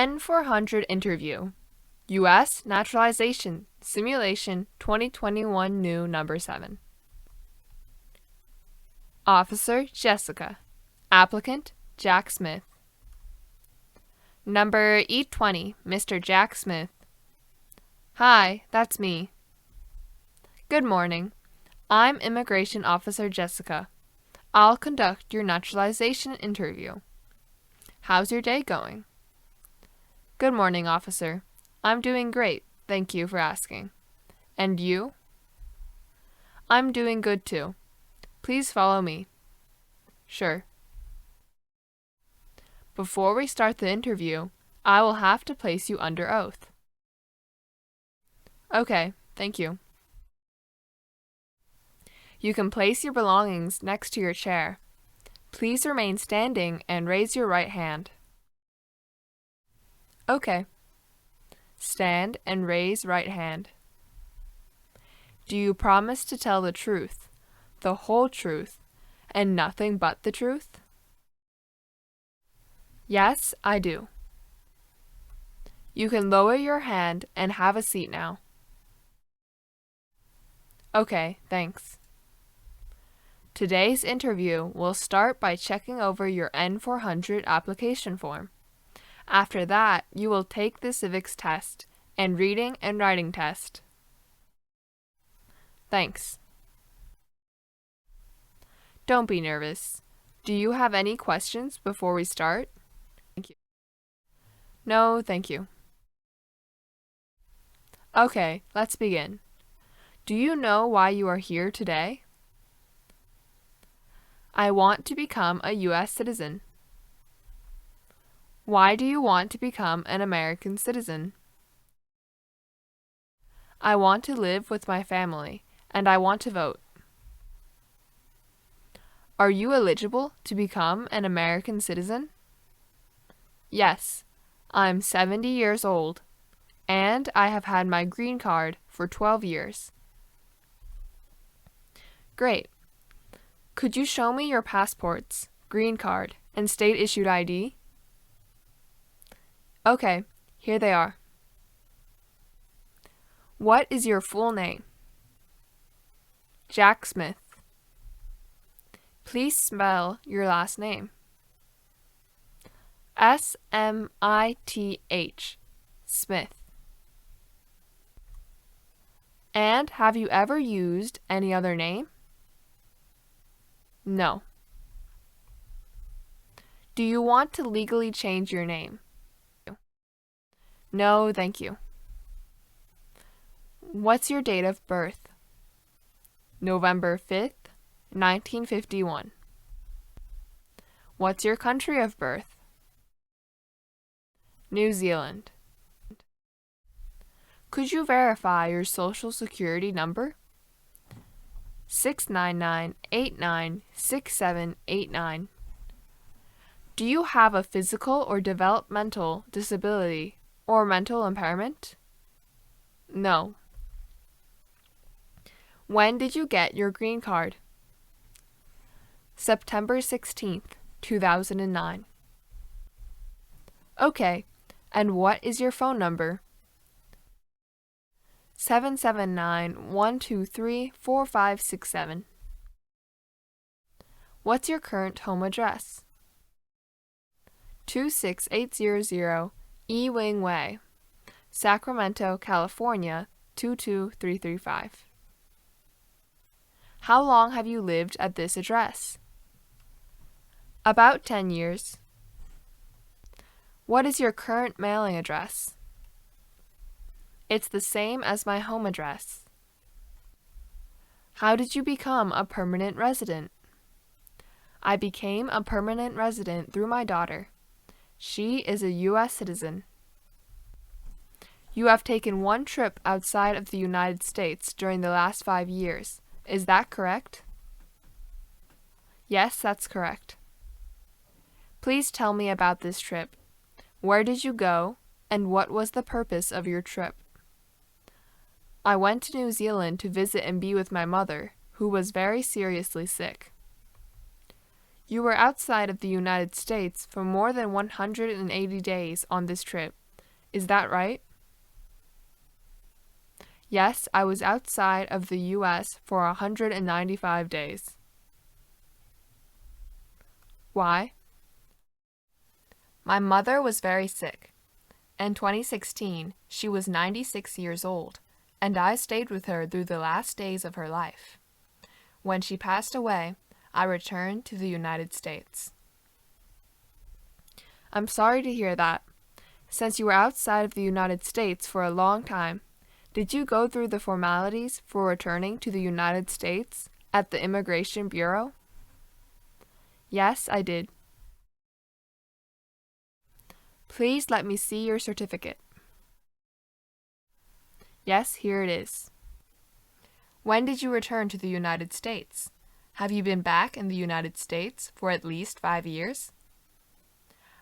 N400 interview. US.Naturalization Simulation 2021 new number 7. Officer Jessica. Applicant Jack Smith. Number E20, Mr. Jack Smith. Hi, that's me. Good morning. I'm Immigration Officer Jessica. I'll conduct your naturalization interview. How's your day going? Good morning, officer. I'm doing great, thank you for asking. And you? I'm doing good too. Please follow me. Sure. Before we start the interview, I will have to place you under oath. Okay, thank you. You can place your belongings next to your chair. Please remain standing and raise your right hand. Okay. Stand and raise right hand. Do you promise to tell the truth, the whole truth, and nothing but the truth? Yes, I do. You can lower your hand and have a seat now. Okay, thanks. Today's interview will start by checking over your N400 application form. After that, you will take the Civics test and reading and writing test. Thanks. Don't be nervous. Do you have any questions before we start? Thank you. No, thank you. Okay, let's begin. Do you know why you are here today? I want to become a U.S. citizen. Why do you want to become an American citizen? I want to live with my family, and I want to vote. Are you eligible to become an American citizen? Yes, I'm 70 years old, and I have had my green card for 12 years. Great. Could you show me your passports, green card, and state-issued ID? Okay, here they are. What is your full name? Jack Smith. Please spell your last name. S-M-I-T-H, Smith. And have you ever used any other name? No. Do you want to legally change your name? No, thank you. What's your date of birth? November 5th, 1951. What's your country of birth? New Zealand. Could you verify your social security number? 699-896789. Do you have a physical or developmental disability or mental impairment? No. When did you get your green card? September 16th, 2009. Okay, and what is your phone number? 779-123-4567. What's your current home address? 26800 Ewing Way, Sacramento, California 22335. How long have you lived at this address? About 10 years. What is your current mailing address? It's the same as my home address. How did you become a permanent resident? I became a permanent resident through my daughter. She is a U.S. citizen. You have taken one trip outside of the United States during the last 5 years. Is that correct? Yes, that's correct. Please tell me about this trip. Where did you go, and what was the purpose of your trip? I went to New Zealand to visit and be with my mother, who was very seriously sick. You were outside of the United States for more than 180 days on this trip. Is that right? Yes, I was outside of the U.S. for 195 days. Why? My mother was very sick. In 2016, she was 96 years old, and I stayed with her through the last days of her life. When she passed away, I returned to the United States. I'm sorry to hear that. Since you were outside of the United States for a long time, did you go through the formalities for returning to the United States at the Immigration Bureau? Yes, I did. Please let me see your certificate. Yes, here it is. When did you return to the United States? Have you been back in the United States for at least 5 years?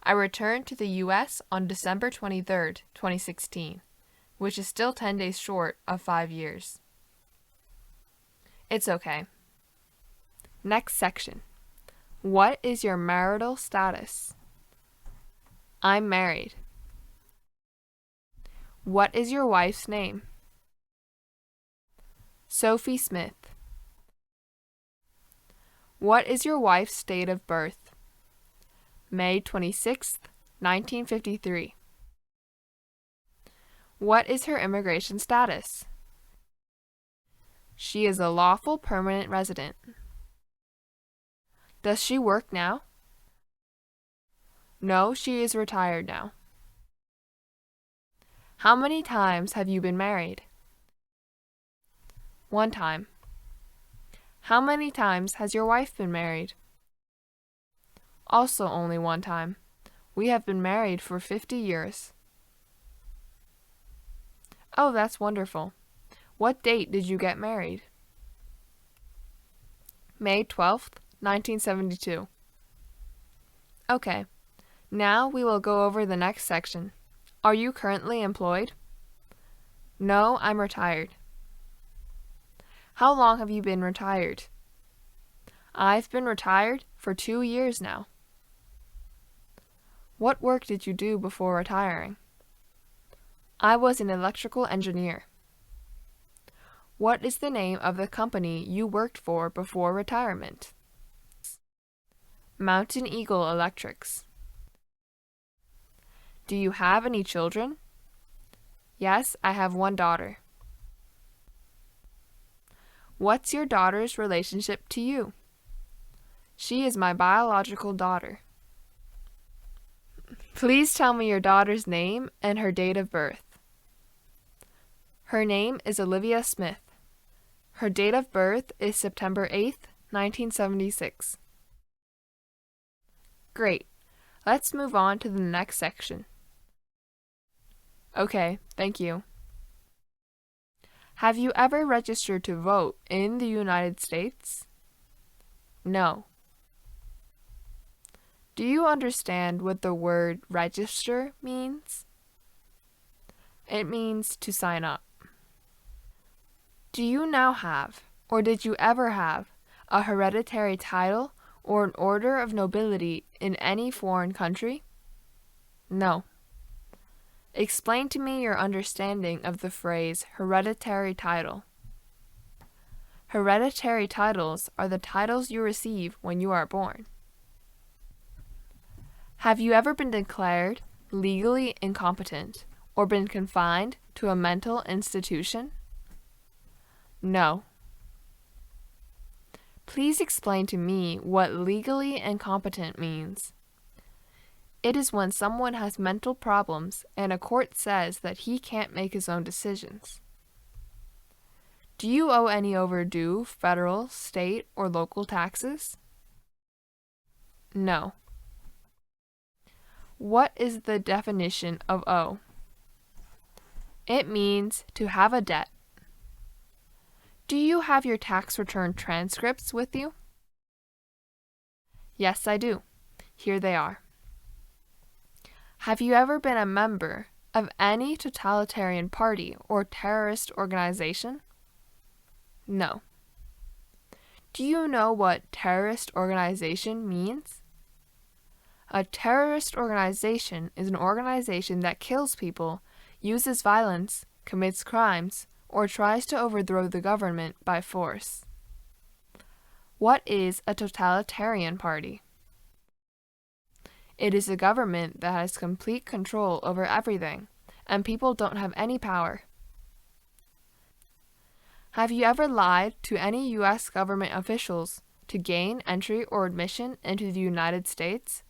I returned to the U.S. on December 23, 2016, which is still 10 days short of 5 years. It's okay. Next section. What is your marital status? I'm married. What is your wife's name? Sophie Smith. What is your wife's date of birth? May 26, 1953. What is her immigration status? She is a lawful permanent resident. Does she work now? No, she is retired now. How many times have you been married? 1 time. How many times has your wife been married? Also only 1 time. We have been married for 50 years. Oh, that's wonderful. What date did you get married? May 12th, 1972. Okay. Now we will go over the next section. Are you currently employed? No, I'm retired. How long have you been retired? I've been retired for 2 years now. What work did you do before retiring? I was an electrical engineer. What is the name of the company you worked for before retirement? Mountain Eagle Electrics. Do you have any children? Yes, I have 1 daughter. What's your daughter's relationship to you? She is my biological daughter. Please tell me your daughter's name and her date of birth. Her name is Olivia Smith. Her date of birth is September 8th, 1976. Great. Let's move on to the next section. Okay, thank you. Have you ever registered to vote in the United States? No. Do you understand what the word register means? It means to sign up. Do you now have, or did you ever have, a hereditary title or an order of nobility in any foreign country? No. Explain to me your understanding of the phrase hereditary title. Hereditary titles are the titles you receive when you are born. Have you ever been declared legally incompetent or been confined to a mental institution? No. Please explain to me what legally incompetent means. It is when someone has mental problems and a court says that he can't make his own decisions. Do you owe any overdue federal, state, or local taxes? No. What is the definition of owe? It means to have a debt. Do you have your tax return transcripts with you? Yes, I do. Here they are. Have you ever been a member of any totalitarian party or terrorist organization? No. Do you know what terrorist organization means? A terrorist organization is an organization that kills people, uses violence, commits crimes, or tries to overthrow the government by force. What is a totalitarian party? It is a government that has complete control over everything, and people don't have any power. Have you ever lied to any U.S. government officials to gain entry or admission into the United States,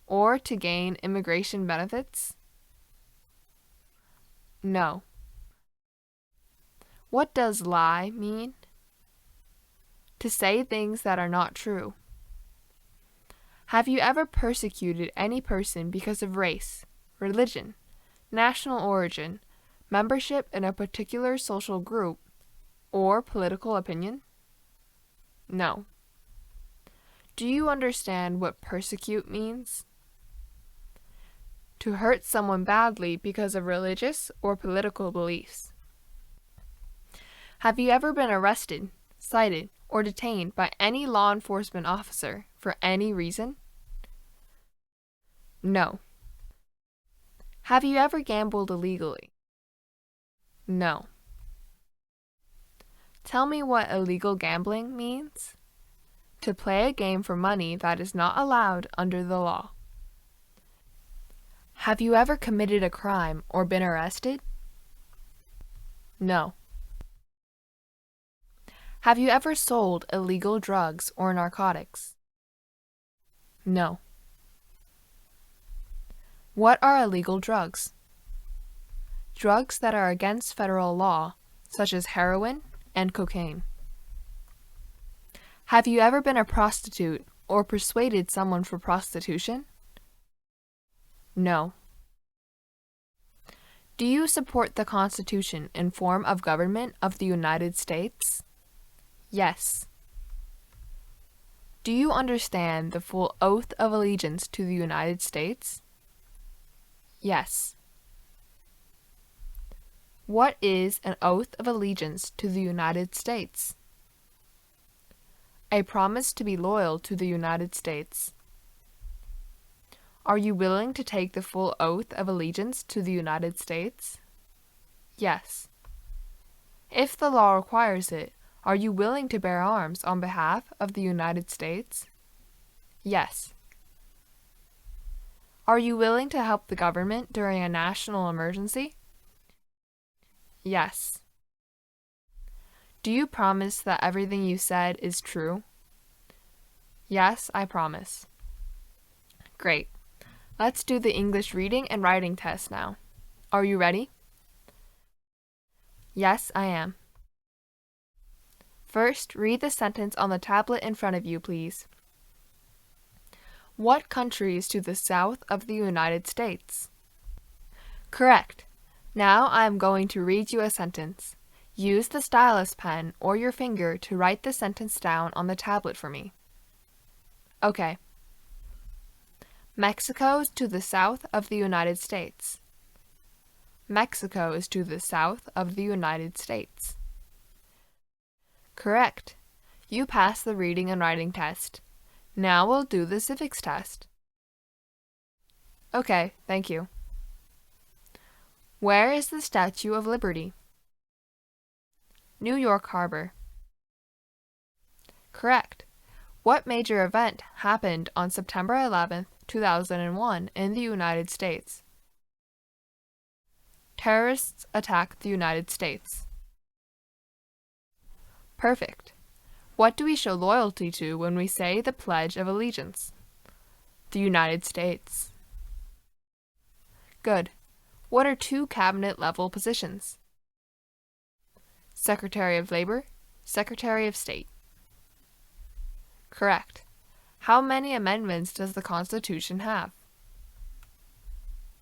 or to gain immigration benefits? No. What does lie mean? To say things that are not true. Have you ever persecuted any person because of race, religion, national origin, membership in a particular social group, or political opinion? No. Do you understand what persecute means? To hurt someone badly because of religious or political beliefs. Have you ever been arrested, cited, or detained by any law enforcement officer for any reason? No. Have you ever gambled illegally? No. Tell me what illegal gambling means. To play a game for money that is not allowed under the law. Have you ever committed a crime or been arrested? No. Have you ever sold illegal drugs or narcotics? No. What are illegal drugs? Drugs that are against federal law, such as heroin and cocaine. Have you ever been a prostitute or persuaded someone for prostitution? No. Do you support the Constitution and form of government of the United States? Yes. Do you understand the full oath of allegiance to the United States? Yes. What is an oath of allegiance to the United States? A promise to be loyal to the United States. Are you willing to take the full oath of allegiance to the United States? Yes. If the law requires it, are you willing to bear arms on behalf of the United States? Yes. Are you willing to help the government during a national emergency? Yes. Do you promise that everything you said is true? Yes, I promise. Great. Let's do the English reading and writing test now. Are you ready? Yes, I am. First, read the sentence on the tablet in front of you, please. What country is to the south of the United States? Correct. Now I am going to read you a sentence. Use the stylus pen or your finger to write the sentence down on the tablet for me. Okay. Mexico is to the south of the United States. Mexico is to the south of the United States. Correct. You passed the reading and writing test. Now we'll do the civics test. Okay, thank you. Where is the Statue of Liberty? New York Harbor. Correct. What major event happened on September 11th, 2001 in the United States? Terrorists attacked the United States. Perfect. What do we show loyalty to when we say the Pledge of Allegiance? The United States. Good. What are two cabinet-level positions? Secretary of Labor, Secretary of State. Correct. How many amendments does the Constitution have?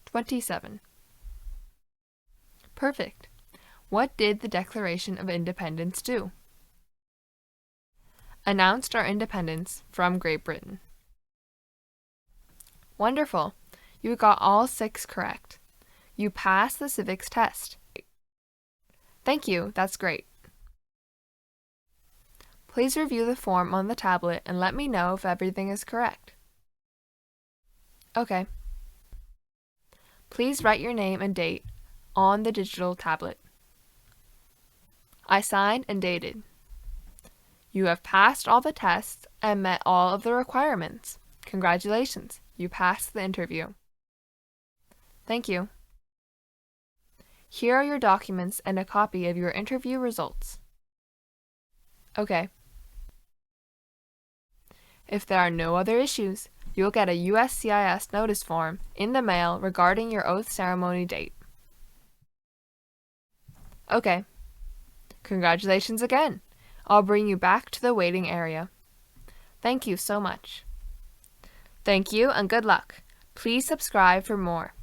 27. Perfect. What did the Declaration of Independence do? Announced our independence from Great Britain. Wonderful. You got all 6 correct. You passed the civics test. Thank you, that's great. Please review the form on the tablet and let me know if everything is correct. Okay. Please write your name and date on the digital tablet. I signed and dated. You have passed all the tests and met all of the requirements. Congratulations, you passed the interview. Thank you. Here are your documents and a copy of your interview results. Okay. If there are no other issues, you'll get a USCIS notice form in the mail regarding your oath ceremony date. Okay. Congratulations again. I'll bring you back to the waiting area. Thank you so much. Thank you and good luck. Please subscribe for more.